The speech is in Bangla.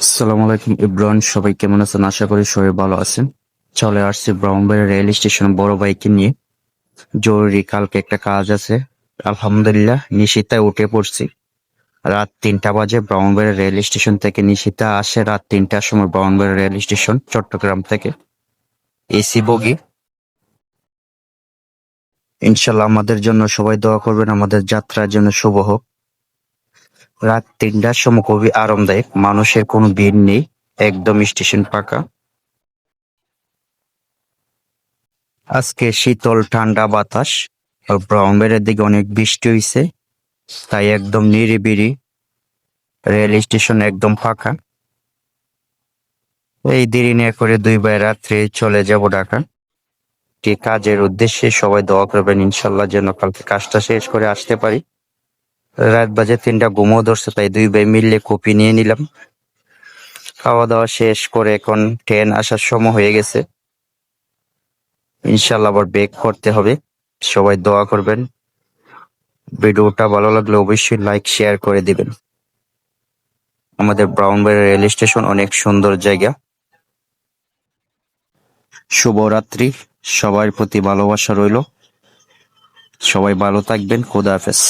আসসালামু আলাইকুম ইব্রান, সবাই কেমন আছেন? আশা করি সবাই ভালো আছেন। চলে আসছি ব্রাহ্মণবাড়িয়া রেল স্টেশন বড় ভাইকে নিয়ে। জরুরি কালকে একটা কাজ আছে। আলহামদুলিল্লাহ নিশিতায় উঠে পড়ছি। রাত 3টা বাজে ব্রাহ্মণবাড়িয়া রেল স্টেশন থেকে নিশিতা আসে রাত 3টার সময় ব্রাহ্মণবাড়িয়া রেল স্টেশন চট্টগ্রাম থেকে। এসি বগি। ইনশাল্লাহ আমাদের জন্য সবাই দোয়া করবেন, আমাদের যাত্রার জন্য শুভ হোক। রাত 3টার সময় খুবই আরামদায়ক, মানুষের কোনো ভিড় নেই, একদম স্টেশন ফাঁকা। আজকে শীতল ঠান্ডা বাতাস। আর ব্রাহ্মণবাড়িয়ার দিকে অনেক বৃষ্টি হইছে, তাই একদম নিরিবিলি। রেল স্টেশন একদম ফাঁকা। এই দেরি না করে 2 ভাই রাত্রে চলে যাব ঢাকা। কি কাজের উদ্দেশ্যে সবাই দোয়া করবেন ইনশাল্লাহ যেন কালকে কাজটা শেষ করে আসতে পারি। রাত বাজে 3টা, ঘুমও ধরছে, তাই 2 ভাই মিললে কপি নিয়ে নিলাম। খাওয়া দাওয়া শেষ করে এখন ট্রেন আসার সময় হয়ে গেছে। ইনশাল্লাহ আবার ব্রেক করতে হবে। সবাই দোয়া করবেন। ভিডিওটা ভালো লাগলে অবশ্যই লাইক শেয়ার করে দিবেন। আমাদের ব্রাহ্মণবাড়িয়া রেল স্টেশন অনেক সুন্দর জায়গা। শুভরাত্রি। সবার প্রতি ভালোবাসা রইল। সবাই ভালো থাকবেন। খোদা হাফেজ।